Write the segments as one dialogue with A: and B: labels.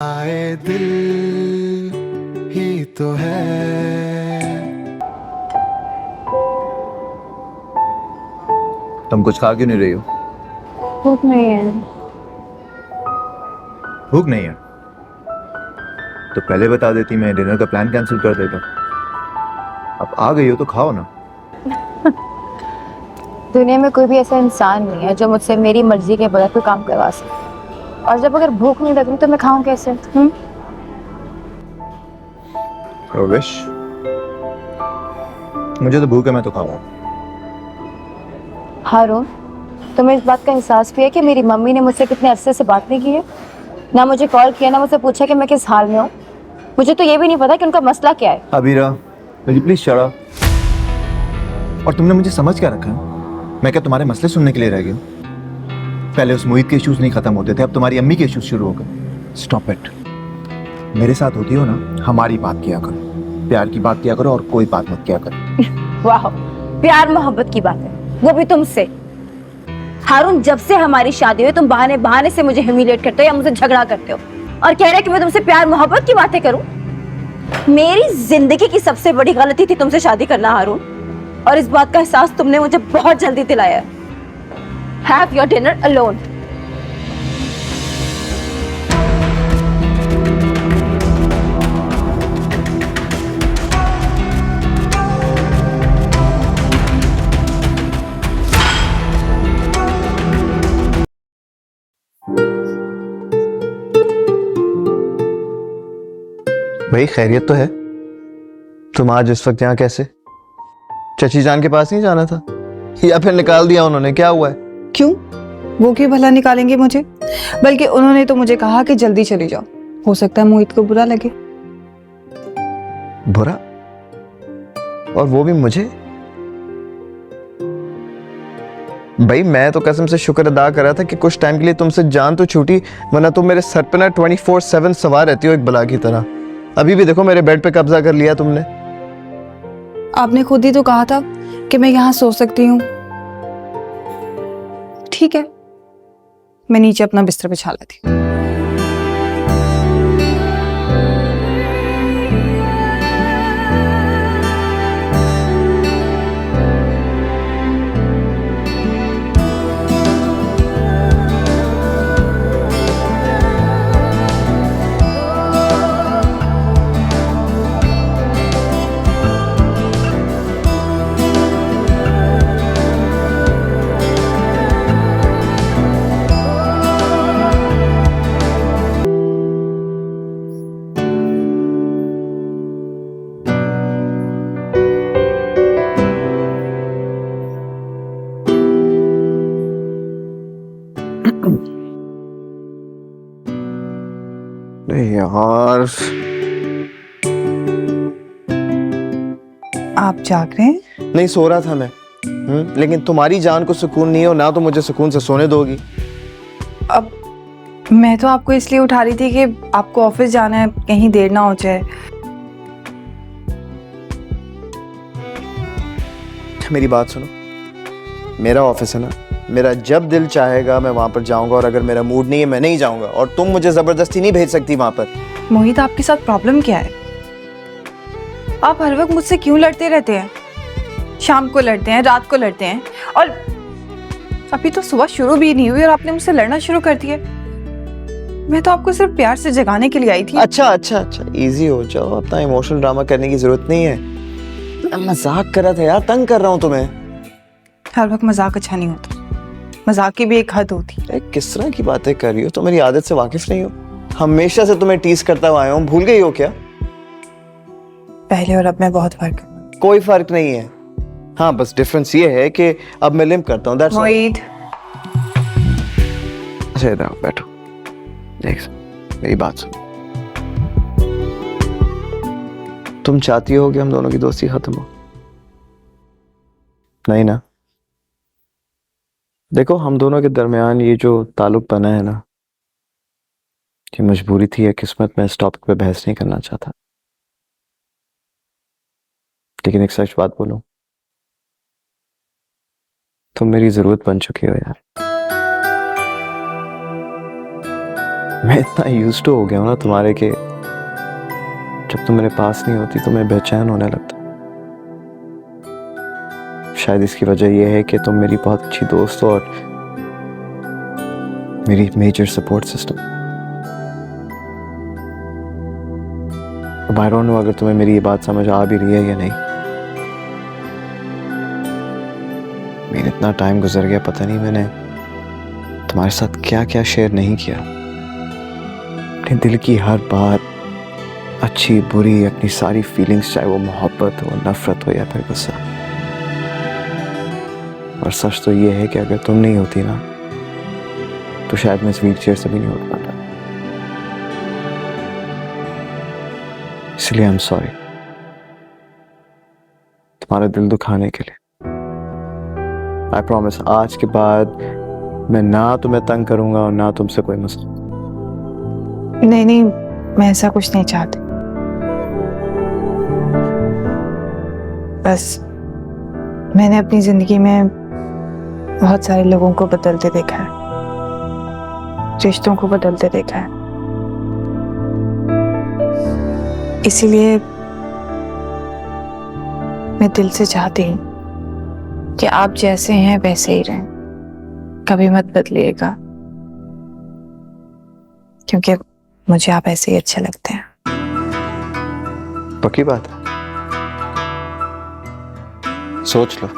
A: आए दिल ही तो है।
B: तुम कुछ खा क्यों नहीं रही हो?
C: भूख नहीं है।
B: भूख नहीं है तो पहले बता देती, मैं डिनर का प्लान कैंसिल कर देता। अब आ गई हो तो खाओ ना।
C: दुनिया में कोई भी ऐसा इंसान नहीं है जो मुझसे मेरी मर्जी के बगैर कोई काम करवा सके। और जब अगर भूख नहीं लग रही तो मैं खाऊं कैसे?
B: विश मुझे तो भूख है, मैं तो खाऊंगा।
C: हारून, तुम्हें इस बात का एहसास भी है कि मेरी मम्मी ने मुझसे कितने अरसे से बात नहीं की है? ना मुझे कॉल किया, ना मुझसे पूछा कि मैं किस हाल में हूँ। मुझे तो ये भी नहीं पता कि उनका मसला क्या है।
B: Abira, please shut up. और तुमने मुझे समझ क्या रखा है? मैं क्या तुम्हारे मसले सुनने के लिए रह गया हूँ? पहले उस मोहित के इश्यूज नहीं खत्म होते थे, अब तुम्हारी अम्मी के इश्यूज शुरू हो गए। Stop it. मेरे साथ होती हो ना, हमारी बात किया करो, प्यार की बात किया करो और कोई बात मत किया करो।
C: वाह, प्यार मोहब्बत की बात है, वो भी तुमसे। हारून, जब से हमारी शादी हुई तुम बहाने बहाने से मुझे ह्यूमिलेट करते हो या मुझसे झगड़ा करते हो और कह रहे हो कि मैं तुमसे प्यार मोहब्बत की बातें करूं। मेरी जिंदगी की सबसे बड़ी गलती थी तुमसे शादी करना हारून, और इस बात का एहसास तुमने मुझे बहुत जल्दी दिलाया। Have your dinner alone.
D: भाई खैरियत तो है? तुम आज इस वक्त यहाँ कैसे? चची जान के पास नहीं जाना था या फिर निकाल दिया उन्होंने? क्या हुआ है?
E: क्यों? वो क्यों भला निकालेंगे मुझे? बल्कि उन्होंने तो मुझे कहा कि जल्दी चली जाओ, हो सकता है मोहित को बुरा लगे।
D: बुरा? और वो भी मुझे? भाई मैं तो कसम से शुक्र अदा कर रहा था कि कुछ टाइम के लिए तुमसे जान तो छूटी, वरना तुम मेरे सर पे ना 24/7 सवार रहती हो एक बला की तरह। अभी भी देखो मेरे बेड पे कब्जा कर लिया तुमने।
E: आपने खुद ही तो कहा था कि मैं यहाँ सो सकती हूँ। ठीक है, मैं नीचे अपना बिस्तर बिछा लेती हूँ।
D: अरे यार,
E: आप जाग रहे हैं?
D: नहीं सो रहा था मैं। लेकिन तुम्हारी जान को सुकून नहीं हो ना, तो मुझे सुकून से सोने दोगी?
E: अब मैं तो आपको इसलिए उठा रही थी कि आपको ऑफिस जाना है, कहीं देर ना हो जाए।
D: मेरी बात सुनो, मेरा ऑफिस है ना, मेरा जब दिल चाहेगा मैं वहां पर जाऊंगा, और अगर मेरा मूड नहीं है मैं नहीं जाऊंगा, और तुम मुझे जबरदस्ती नहीं भेज सकती वहां पर।
E: मोहित, आपके साथ प्रॉब्लम क्या है? आप हर वक्त मुझसे क्यों लड़ते रहते हैं? शाम को लड़ते हैं, रात को लड़ते हैं, और अभी तो सुबह शुरू भी नहीं हुई और आपने मुझसे लड़ना शुरू कर दिया। मैं तो आपको सिर्फ प्यार से जगाने के लिए आई थी।
D: अच्छा अच्छा अच्छा, इजी हो जाओ, अपना इमोशनल ड्रामा करने की जरूरत नहीं है। मैं मजाक कर रहा था यार, तंग कर रहा हूँ तुम्हें।
E: हर वक्त मजाक अच्छा नहीं होता, मजाक की भी एक हद होती है।
D: किस तरह की बातें कर रही हो? तो मेरी आदत से वाकिफ नहीं हो? हमेशा से तुम्हें टीज करता हुआ आया हूँ, भूल गई हो क्या?
E: पहले और अब में बहुत फर्क है।
D: कोई फर्क नहीं है। हाँ, बस डिफरेंस ये है कि अब मैं लिम्प करता हूँ।
E: मोहित,
D: अच्छा इधर आओ, बैठो। देख, मेरी बात सुनो। तुम चाहती हो कि हम दोनों की दोस्ती खत्म हो? नहीं ना? देखो, हम दोनों के दरमियान ये जो ताल्लुक बना है ना, ये मजबूरी थी या किस्मत, मैं इस टॉपिक पे बहस नहीं करना चाहता। लेकिन एक सच बात बोलूं, तुम मेरी जरूरत बन चुकी हो यार। मैं इतना यूज्ड टू हो गया हूँ ना तुम्हारे के, जब तुम मेरे पास नहीं होती तो मैं बेचैन होने लगता। शायद इसकी वजह यह है कि तुम मेरी बहुत अच्छी दोस्त हो और मेरी major support system. I don't know अगर तुम्हें मेरी ये बात समझ आ भी रही है या नहीं। मेरा इतना टाइम गुजर गया, पता नहीं मैंने तुम्हारे साथ क्या क्या शेयर नहीं किया। अपने दिल की हर बात, अच्छी बुरी, अपनी सारी फीलिंग्स, चाहे वो मोहब्बत हो, नफरत हो या फिर गुस्सा। और सच तो ये है कि अगर तुम नहीं होती ना तो शायद मैं इस व्हील चेयर से भी नहीं उठ पाता। इसलिए आई एम सॉरी तुम्हारा दिल दुखाने के लिए। आई प्रॉमिस आज के बाद मैं ना तुम्हें तंग करूंगा और ना तुमसे कोई मसला।
E: नहीं नहीं, मैं ऐसा कुछ नहीं चाहती। बस मैंने अपनी जिंदगी में बहुत सारे लोगों को बदलते देखा है, रिश्तों को बदलते देखा है। इसीलिए मैं दिल से चाहती हूँ कि आप जैसे हैं वैसे ही रहें, कभी मत बदलिएगा, क्योंकि मुझे आप ऐसे ही अच्छे लगते हैं।
D: पक्की बात है, सोच लो,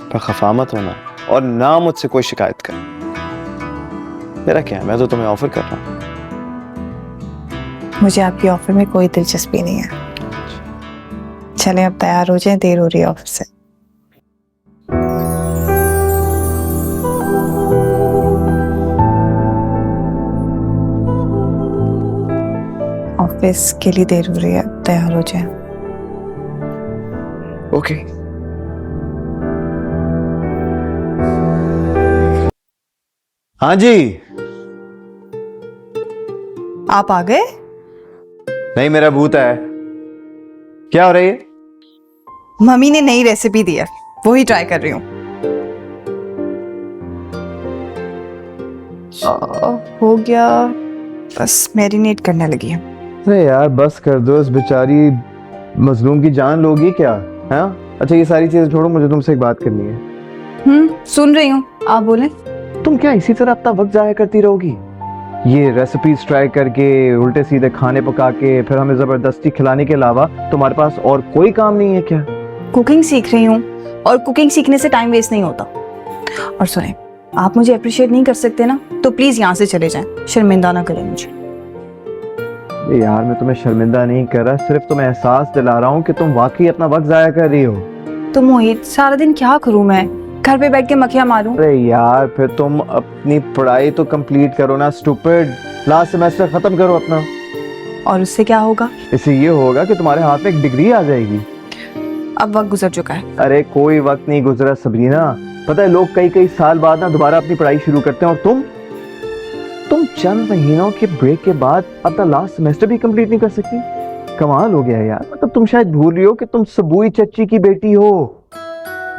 D: पर खफा मत होना और ना मुझसे कोई शिकायत कर। मेरा क्या है, मैं तो तुम्हें ऑफर कर रहा हूँ।
E: मुझे आपकी ऑफर में कोई दिलचस्पी नहीं है। चलें अब तैयार हो जाएं, देर हो रही है ऑफिस से। ऑफिस के लिए देर हो रही है, तैयार हो जाएं।
D: ओके। हाँ जी।
E: आप आ गए?
D: नहीं, मेरा भूत है। क्या हो रही है?
E: मम्मी ने नई रेसिपी दी है, वही ट्राई कर रही हूँ। हो गया, बस मैरिनेट करने लगी है।
D: अरे यार बस कर दो, इस बेचारी मजलूम की जान लोगी क्या? हाँ अच्छा, ये सारी चीजें छोड़ो, मुझे तुमसे एक बात करनी है।
E: सुन रही हूँ, आप बोले।
D: तुम क्या इसी तरह अपना वक्त जाया करती रहोगी? ये रेसिपीज ट्राई करके, उल्टे सीधे खाने पका के, फिर हमें जबरदस्ती खिलाने के अलावा तुम्हारे पास और कोई काम नहीं है क्या?
E: कुकिंग सीख रही हूँ और कुकिंग सीखने से टाइम वेस्ट नहीं होता। और सुने, आप मुझे अप्रिशिएट नहीं कर सकते ना, तो प्लीज यहाँ से चले जाएं, शर्मिंदा ना करें मुझे।
D: यार मैं तुम्हें शर्मिंदा नहीं कर रहा, सिर्फ तुम्हें एहसास दिला रहा हूँ कि तुम वाकई अपना वक्त जाया कर रही हो।
E: तो मोहित, सारा दिन क्या करूँ मैं? घर पे बैठ के मक्खियाँ मारूं?
D: अरे यार फिर तुम अपनी पढ़ाई तो कंप्लीट करो ना स्टूपिड। लास्ट सेमेस्टर खत्म करो अपना।
E: और उससे क्या होगा?
D: इससे ये होगा कि तुम्हारे हाथ में एक डिग्री आ जाएगी।
E: अब वक्त गुजर चुका है।
D: अरे कोई वक्त नहीं गुजरा सबरीना, पता है लोग कई कई साल बाद ना दोबारा अपनी पढ़ाई शुरू करते हैं, और तुम चंद महीनों के ब्रेक के बाद अपना लास्ट सेमेस्टर भी कंप्लीट नहीं कर सकती। कमाल हो गया यार। मतलब तुम शायद भूल रही हो कि तुम सबूई चच्ची की बेटी हो,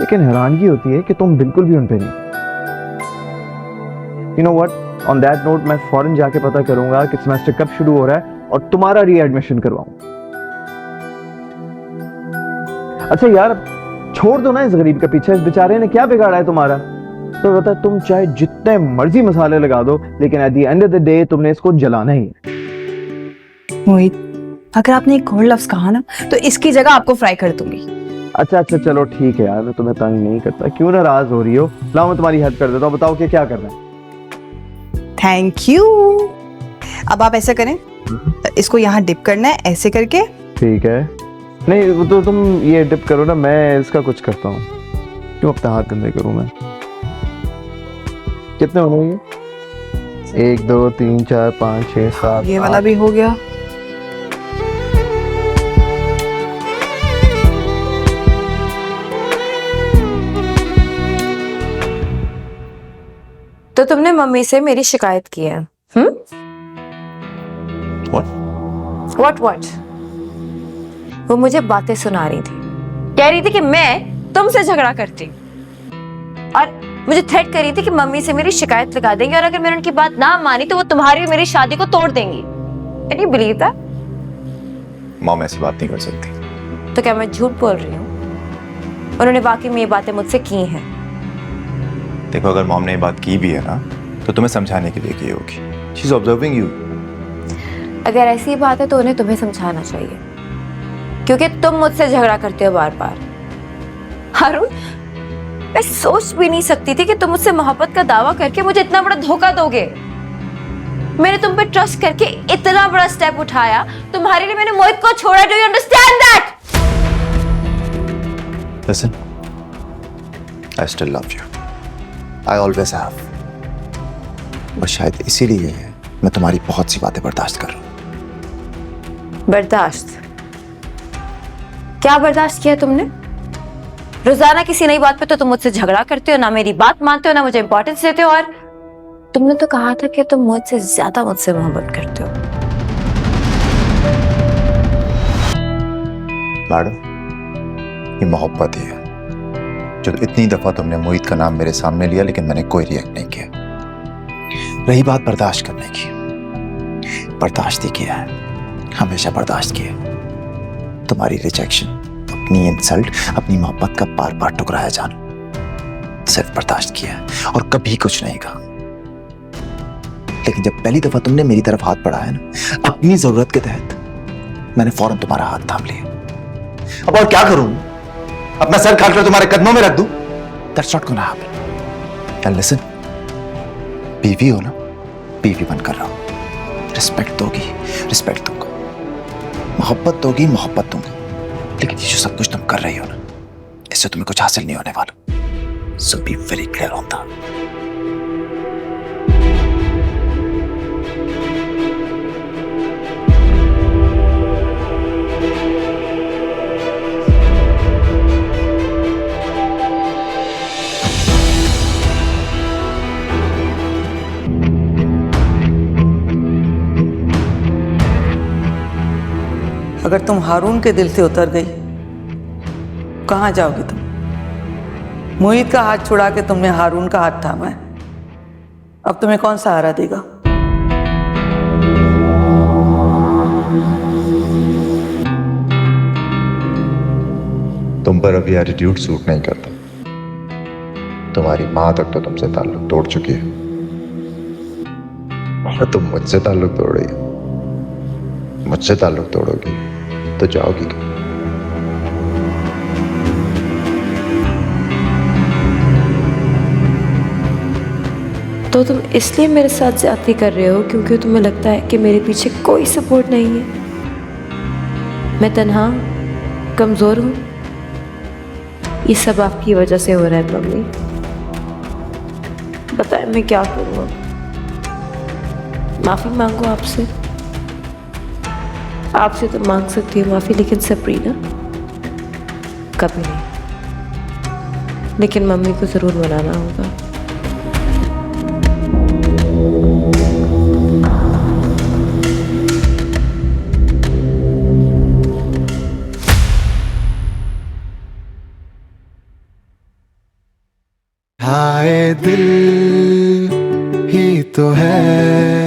D: लेकिन हैरानगी होती है कि तुम बिल्कुल भी उन पे नहीं। You know what, on that note मैं फौरन जाके पता करूंगा कि सेमेस्टर कब शुरू हो रहा है और तुम्हारा रीएडमिशन करवाऊंगा। अच्छा यार छोड़ दो ना इस गरीब का पीछे, इस बेचारे ने क्या बिगाड़ा है तुम्हारा? तो बता, तुम चाहे जितने मर्जी मसाले लगा दो, लेकिन at the end of the day तुमने इसको जलाना ही है।
E: मोहित, अगर आपने एक और लफ्ज कहा ना तो इसकी जगह आपको फ्राई कर दूंगी।
D: अच्छा चलो ठीक है यार, मैं तुम्हें तंग नहीं करता। क्यों नाराज हो रही हो? लाओ मैं तुम्हारी हेल्प कर देता हूँ, बताओ कि क्या करना है।
E: Thank you. अब आप ऐसा करें, इसको यहाँ डिप करना है ऐसे करके।
D: ठीक है। नहीं वो तो तुम ये डिप करो ना, मैं इसका कुछ करता हूँ। क्यों अपना हाथ गंदे करूँ मैं? कितने होने ये? 1 2 3 4 5 6 7।
E: ये वाला भी हो गया।
C: तो तुमने मम्मी से मेरी शिकायत की है? What? वो मुझे बातें सुना रही थी, कह रही थी कि मैं तुमसे झगड़ा करती और मुझे थ्रेट करी थी कि मम्मी से मेरी शिकायत लगा देंगे और अगर मैंने उनकी बात ना मानी तो वो तुम्हारी और मेरी शादी को तोड़ देंगी। Can you believe that?
B: Mom ऐसी बात नहीं कर सकती।
C: तो क्या मैं झूठ बोल रही हूँ? उन्होंने वाकई में ये बातें मुझसे की हैं।
B: देखो, अगर मॉम ने ये बात की भी है ना तो तुम्हें समझाने के लिए की होगी। She is observing you.
C: अगर ऐसी बात है तो उन्हें तुम्हें समझाना चाहिए, क्योंकि तुम मुझसे झगड़ा करते हो बार बार। हारून, मैं सोच भी नहीं सकती थी कि तुम मुझसे मोहब्बत का दावा करके मुझे इतना बड़ा धोखा दोगे। मैंने तुम पे ट्रस्ट करके इतना बड़ा स्टेप उठाया, तुम्हारे लिए मैंने मोहित को छोड़ा। Do you understand that?
B: Listen, I still love you. I always have. और शायद इसीलिए मैं तुम्हारी बहुत सी बातें बर्दाश्त कर रहा हूँ।
C: बर्दाश्त? क्या बर्दाश्त किया तुमने? रोजाना किसी नई बात पे तो तुम मुझसे झगड़ा करते हो, ना मेरी बात मानते हो, ना मुझे इंपॉर्टेंस देते हो। और तुमने तो कहा था कि तुम मुझसे ज्यादा मुझसे मोहब्बत करते हो।
B: मैडम, ये मोहब्बत ही है जो इतनी दफा तुमने मोहित का नाम मेरे सामने लिया लेकिन मैंने कोई रिएक्ट नहीं किया। रही बात बर्दाश्त करने की, बर्दाश्त ही किया है, हमेशा बर्दाश्त किया है। तुम्हारी रिजेक्शन, अपनी इंसल्ट, अपनी मोहब्बत का बार बार टुकराया जाना, सिर्फ बर्दाश्त किया है और कभी कुछ नहीं कहा। लेकिन जब पहली दफा तुमने मेरी तरफ हाथ बढ़ाया ना, अपनी जरूरत के तहत, मैंने फौरन तुम्हारा हाथ थाम लिया। अब और क्या करूं? अपना सर काट कर तुम्हारे कदमों में रख दूं? That's not gonna happen. And listen, बीवी हो ना, बीवी बनकर रहो। रिस्पेक्ट दोगी, रिस्पेक्ट दूंगा। मोहब्बत दोगी, मोहब्बत दूंगा। लेकिन ये जो सब कुछ तुम कर रही हो ना, इससे तुम्हें कुछ हासिल नहीं होने वाला। So be very clear on that.
F: अगर तुम हारून के दिल से उतर गई, कहाँ जाओगी तुम? मोहित का हाथ छुड़ा के तुमने हारून का हाथ थामा है। अब तुम्हें कौन सहारा देगा?
B: तुम पर अभी एटीट्यूड सूट नहीं करता। तुम्हारी माँ तक तो तुमसे ताल्लुक तोड़ चुकी है और तुम मुझसे ताल्लुक तोड़ रही हो। मुझसे ताल्लुक तोड़ोगी तो जाओगी कहाँ?
C: तो तुम इसलिए मेरे साथ ज्यादती कर रहे हो क्योंकि तुम्हें लगता है कि मेरे पीछे कोई सपोर्ट नहीं है? मैं तन्हा, कमजोर हूं। ये सब आपकी वजह से हो रहा है मम्मी। बताएं मैं क्या करूं? माफी मांगो आपसे। आपसे तो मांग सकती हूँ माफी, लेकिन सब्रीना कभी नहीं। लेकिन मम्मी को जरूर मनाना होगा।
A: हाय दिल ही तो है